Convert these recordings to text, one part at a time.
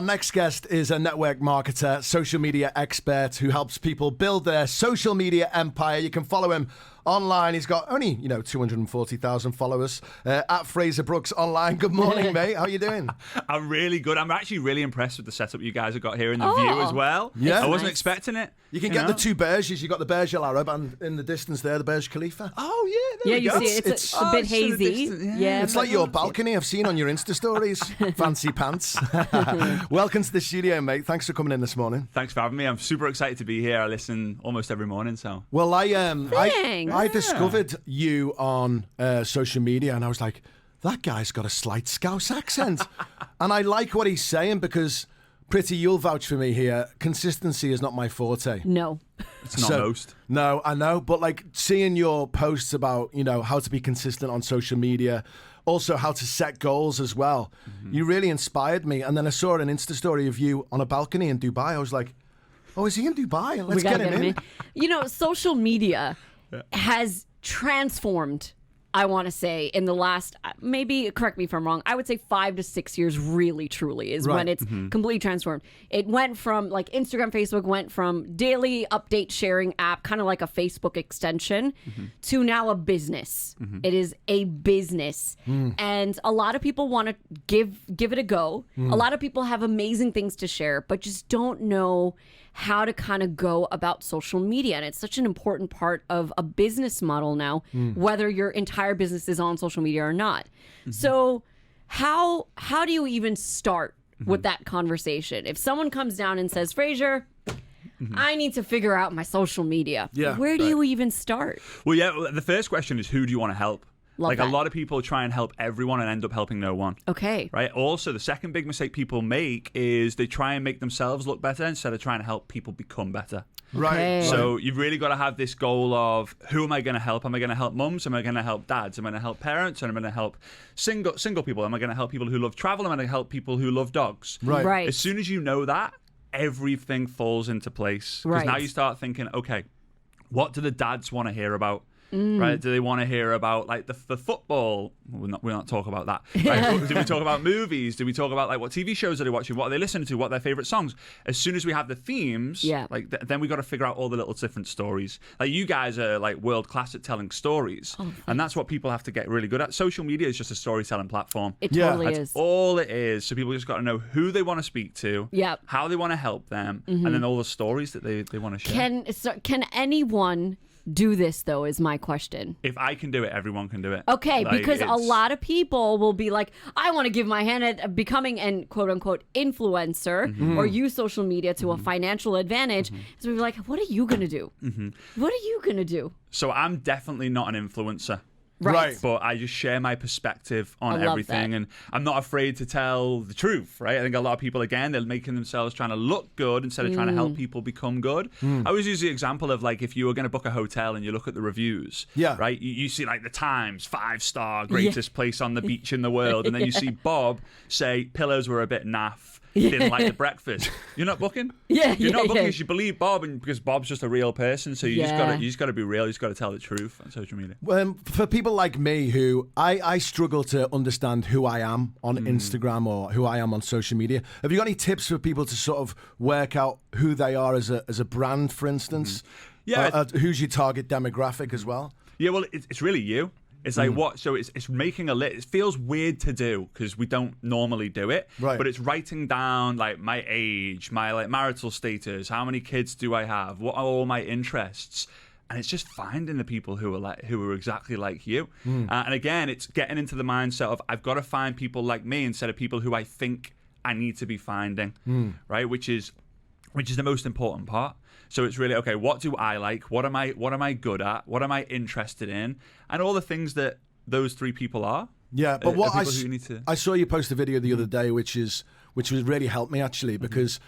Our next guest is a network marketer, social media expert who helps people build their social media empire. You can follow him online. He's got only, 240,000 followers at Frazer Brookes online. Good morning, mate. How are you doing? I'm really good. I'm actually really impressed with the setup you guys have got here in the view as well. Yeah. I wasn't expecting it. You can get the two Burjs. You've got the Burj Al Arab and in the distance there, the Burj Khalifa. Oh, yeah. There we you go. see it. It's a bit hazy. Yeah, It's like your balcony I've seen on your Insta stories. Fancy pants. Welcome to the studio, mate. Thanks for coming in this morning. Thanks for having me. I'm super excited to be here. I listen almost every morning, so. Well, I Thanks. discovered you on social media, and I was like, that guy's got a slight Scouse accent. And I like what he's saying because, Pretty, you'll vouch for me here, consistency is not my forte. No. It's not most. No, I know, but like seeing your posts about, how to be consistent on social media, also how to set goals as well, you really inspired me. And then I saw an Insta story of you on a balcony in Dubai. I was like, oh, is he in Dubai? Let's get him in. Social media has transformed, I want to say, in the last, maybe, correct me if I'm wrong, I would say 5 to 6 years really, truly is when it's completely transformed. It went from, like, Instagram, Facebook went from daily update sharing app, kind of like a Facebook extension, to now a business. It is a business. And a lot of people want to give it a go. A lot of people have amazing things to share, but just don't know how to kind of go about social media. And it's such an important part of a business model now, whether your entire business is on social media or not. So how do you even start with that conversation? If someone comes down and says, Frazer, I need to figure out my social media. Where do you even start? Well, the first question is, who do you want to help? Love that. A lot of people try and help everyone and end up helping no one. Okay. Right. Also, the second big mistake people make is they try and make themselves look better instead of trying to help people become better. Right. Okay. So you've really got to have this goal of, who am I going to help? Am I going to help mums? Am I going to help dads? Am I going to help parents? Am I going to help single people? Am I going to help people who love travel? Am I going to help people who love dogs? Right. As soon as you know that, everything falls into place. Because now you start thinking, okay, what do the dads want to hear about? Right? Do they want to hear about like the football? We're not talking about that. Right? Do we talk about movies? Do we talk about like what TV shows are they watching? What are they listening to? What are their favorite songs? As soon as we have the themes, then we got to figure out all the little different stories. Like you guys are like world class at telling stories, and that's what people have to get really good at. Social media is just a storytelling platform. It totally That's is. all it is. So people just got to know who they want to speak to, how they want to help them, and then all the stories that they want to share. Can anyone do this, though, is my question. If I can do it, everyone can do it. Okay, because a lot of people will be like, I want to give my hand at becoming an quote-unquote influencer or use social media to a financial advantage. So we're like, what are you going to do? What are you going to do? So I'm definitely not an influencer. Right. But I just share my perspective on everything, and I'm not afraid to tell the truth, right? I think a lot of people, again, they're making themselves trying to look good instead of trying to help people become good. I always use the example of like if you were going to book a hotel and you look at the reviews, right? You see like the Times 5-star greatest place on the beach in the world, and then you see Bob say pillows were a bit naff. Didn't like the breakfast. You're not booking. You're not booking because you believe Bob, and because Bob's just a real person. So you just got to be real. You just got to tell the truth on social media. For people like me who I struggle to understand who I am on Instagram or who I am on social media, have you got any tips for people to sort of work out who they are as a brand, for instance? Who's your target demographic as well? Yeah, well, it's really you. It's like what? So it's making a list. It feels weird to do because we don't normally do it. Right. But it's writing down like my age, my like marital status, how many kids do I have, what are all my interests, and it's just finding the people who are exactly like you. And again, it's getting into the mindset of I've got to find people like me instead of people who I think I need to be finding. Right, which is the most important part. So it's really, okay, what do I like? What am I good at? What am I interested in? And all the things that those three people are. Yeah, but what I saw you post a video the other day, which was really helped me actually, because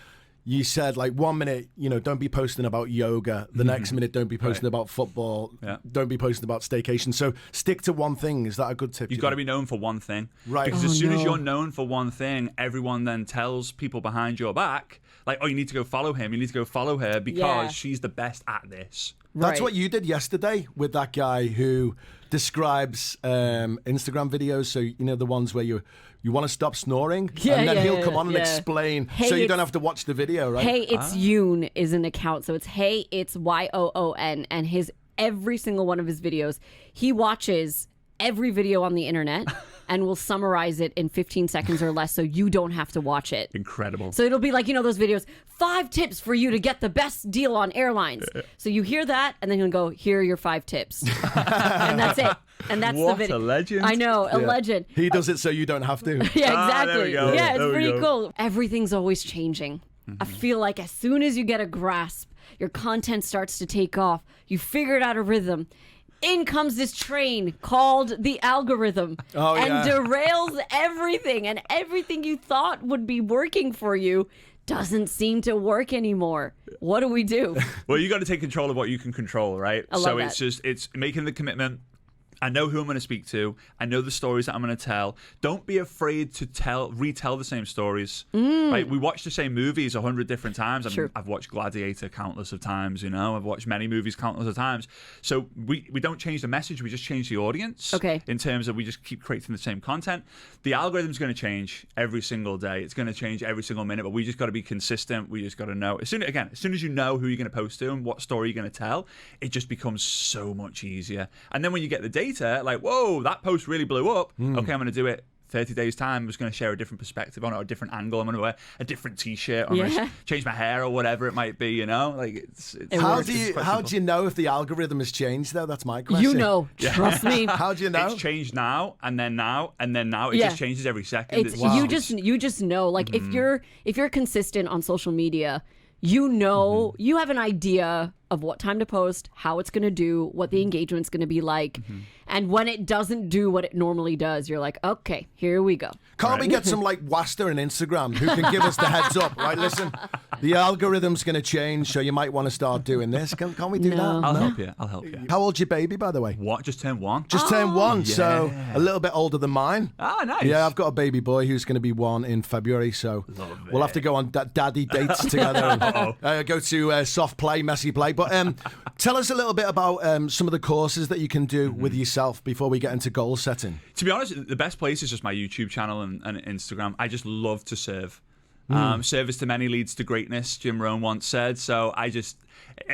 you said like 1 minute, don't be posting about yoga. The next minute, don't be posting about football. Don't be posting about staycation. So stick to one thing. Is that a good tip? You've got to be known for one thing. Right. Because as soon as you're known for one thing, everyone then tells people behind your back, like, oh, you need to go follow him. You need to go follow her because she's the best at this. That's Right. what you did yesterday with that guy who describes Instagram videos. So, you know, the ones where you want to stop snoring, and then he'll come on and explain, so you don't have to watch the video, right? Hey, it's Yoon is an account. So it's Hey, it's YOON. And every single one of his videos, he watches every video on the internet and will summarize it in 15 seconds or less so you don't have to watch it. Incredible. So it'll be like, you know, those videos, 5 tips for you to get the best deal on airlines. So you hear that, and then he'll go, here are your 5 tips. And that's it. And that's What the video. a legend. I know, a legend. He does it so you don't have to. Yeah, exactly. there we go. Yeah, There it's we pretty go. cool. Everything's always changing. I feel like as soon as you get a grasp, your content starts to take off. You figured out a rhythm. In comes this train called the algorithm and derails everything. And everything you thought would be working for you doesn't seem to work anymore. What do we do? Well, you got to take control of what you can control, right? I love So that. it's making the commitment. I know who I'm going to speak to. I know the stories that I'm going to tell. Don't be afraid to retell the same stories. Right? We watch the same movies 100 different times. I've watched Gladiator countless of times, you know. I've watched many movies countless of times. So we don't change the message. We just change the audience. Okay. In terms of we just keep creating the same content. The algorithm's going to change every single day. It's going to change every single minute, but we just got to be consistent. We just got to know. As soon as you know who you're going to post to and what story you're going to tell, it just becomes so much easier. And then when you get the data, like, whoa, that post really blew up. Okay, I'm going to do it 30 days time. I'm just going to share a different perspective on it, or a different angle. I'm going to wear a different t-shirt, or I'm going to change my hair, or whatever it might be, you know? Like, it's How it's do quite you know if the algorithm has changed, though? That's my question. You know, trust me. How do you know? It's changed now, and then now, and then now. It just changes every second. It's you just know. Like if you're consistent on social media, you know, you have an idea of what time to post, how it's going to do, what the engagement's going to be like. And when it doesn't do what it normally does, you're like, okay, here we go. Can't we get some like Wasta and Instagram who can give us the heads up, right? Listen, the algorithm's going to change, so you might want to start doing this. Can't we do that? I'll help you. I'll help you. How old's your baby, by the way? What? Just turned 1? Just turned 1, so a little bit older than mine. Ah, nice. Yeah, I've got a baby boy who's going to be 1 in February, so we'll have to go on daddy dates together and go to soft play, messy play. But tell us a little bit about some of the courses that you can do with yourself before we get into goal setting. To be honest, the best place is just my YouTube channel and Instagram. I just love to serve. Service to many leads to greatness, Jim Rohn once said. So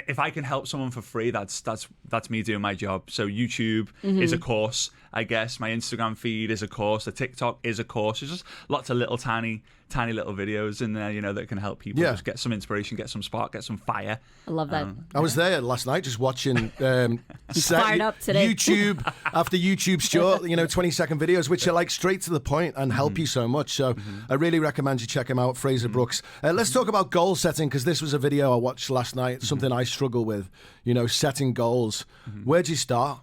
if I can help someone for free, that's me doing my job. So YouTube is a course, I guess. My Instagram feed is a course. The TikTok is a course. There's just lots of little tiny little videos in there, you know, that can help people just get some inspiration, get some spark, get some fire. I love that. I was there last night just watching fired up today. YouTube after YouTube short, 20-second videos, which are like straight to the point and help you so much. So I really recommend you check him out, Frazer Brookes. Let's talk about goal setting, because this was a video I watched last night, something I struggle with, setting goals. Where'd you start?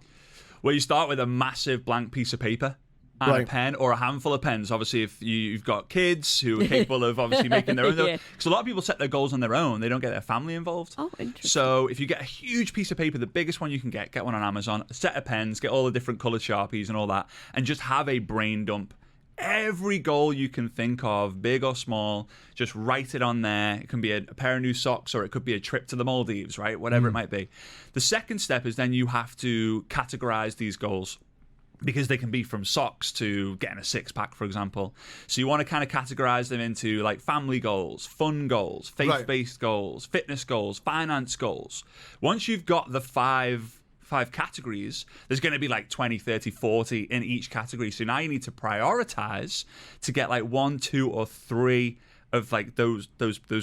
Well, you start with a massive blank piece of paper and a pen, or a handful of pens. Obviously, if you've got kids who are capable of obviously making their own. Because a lot of people set their goals on their own. They don't get their family involved. Oh, interesting. So if you get a huge piece of paper, the biggest one you can get one on Amazon, a set of pens, get all the different coloured Sharpies and all that, and just have a brain dump. Every goal you can think of, big or small, just write it on there. It can be a pair of new socks, or it could be a trip to the Maldives, right? Whatever it might be. The second step is then you have to categorize these goals, because they can be from socks to getting a 6-pack, for example. So you want to kind of categorize them into like family goals, fun goals, faith-based goals, fitness goals, finance goals. Once you've got the five categories, there's going to be like 20, 30, 40 in each category. So now you need to prioritize to get like 1, 2, or 3 of like those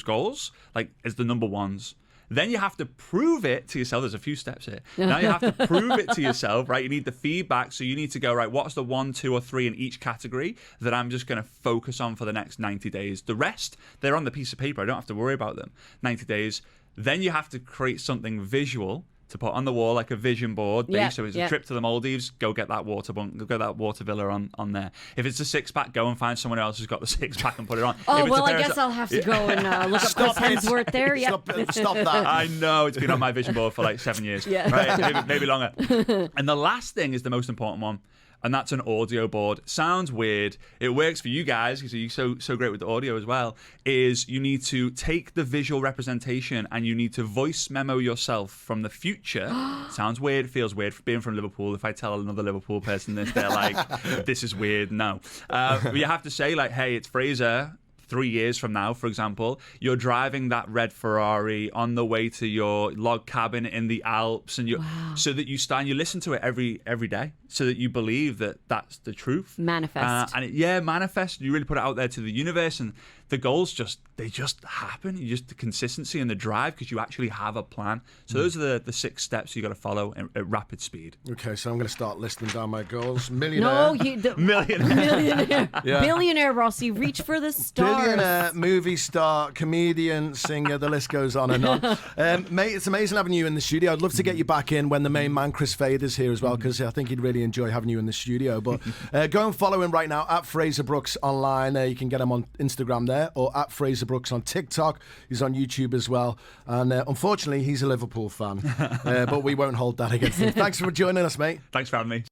goals, like as the number ones. Then you have to prove it to yourself. There's a few steps here. Now you have to prove it to yourself, right? You need the feedback. So you need to go, right, what's the 1, 2, or 3 in each category that I'm just going to focus on for the next 90 days? The rest, they're on the piece of paper. I don't have to worry about them. 90 days. Then you have to create something visual to put on the wall, like a vision board. So it's a trip to the Maldives, go get that water villa on there. If it's a 6-pack, go and find someone else who's got the 6-pack and put it on. Oh, well, I guess I'll have to go and look up Chris Hemsworth there. Stop that. I know, it's been on my vision board for like 7 years. Right? Maybe longer. And the last thing is the most important one. and that's an audio board. Sounds weird. It works for you guys because you're so great with the audio as well. Is you need to take the visual representation and you need to voice memo yourself from the future. Sounds weird. It feels weird for being from Liverpool. If I tell another Liverpool person this, they're like, "This is weird." No, but you have to say like, "Hey, it's Frazer." 3 years from now, for example, you're driving that red Ferrari on the way to your log cabin in the Alps, and so that you listen to it every day, so that you believe that that's the truth. Manifest. Manifest. You really put it out there to the universe, and the goals just happen. The consistency and the drive, because you actually have a plan. So those are the 6 steps you got to follow at rapid speed. Okay, so I'm going to start listing down my goals. Millionaire. Millionaire. Billionaire, Rossi. Reach for the stars. Billionaire, movie star, comedian, singer, the list goes on and on. Mate, it's amazing having you in the studio. I'd love to get you back in when the main man, Chris Fader's here as well, because I think he'd really enjoy having you in the studio. But go and follow him right now at Frazer Brookes online. You can get him on Instagram there, or at Frazer Brookes on TikTok. He's on YouTube as well. And unfortunately, he's a Liverpool fan. But we won't hold that against him. Thanks for joining us, mate. Thanks for having me.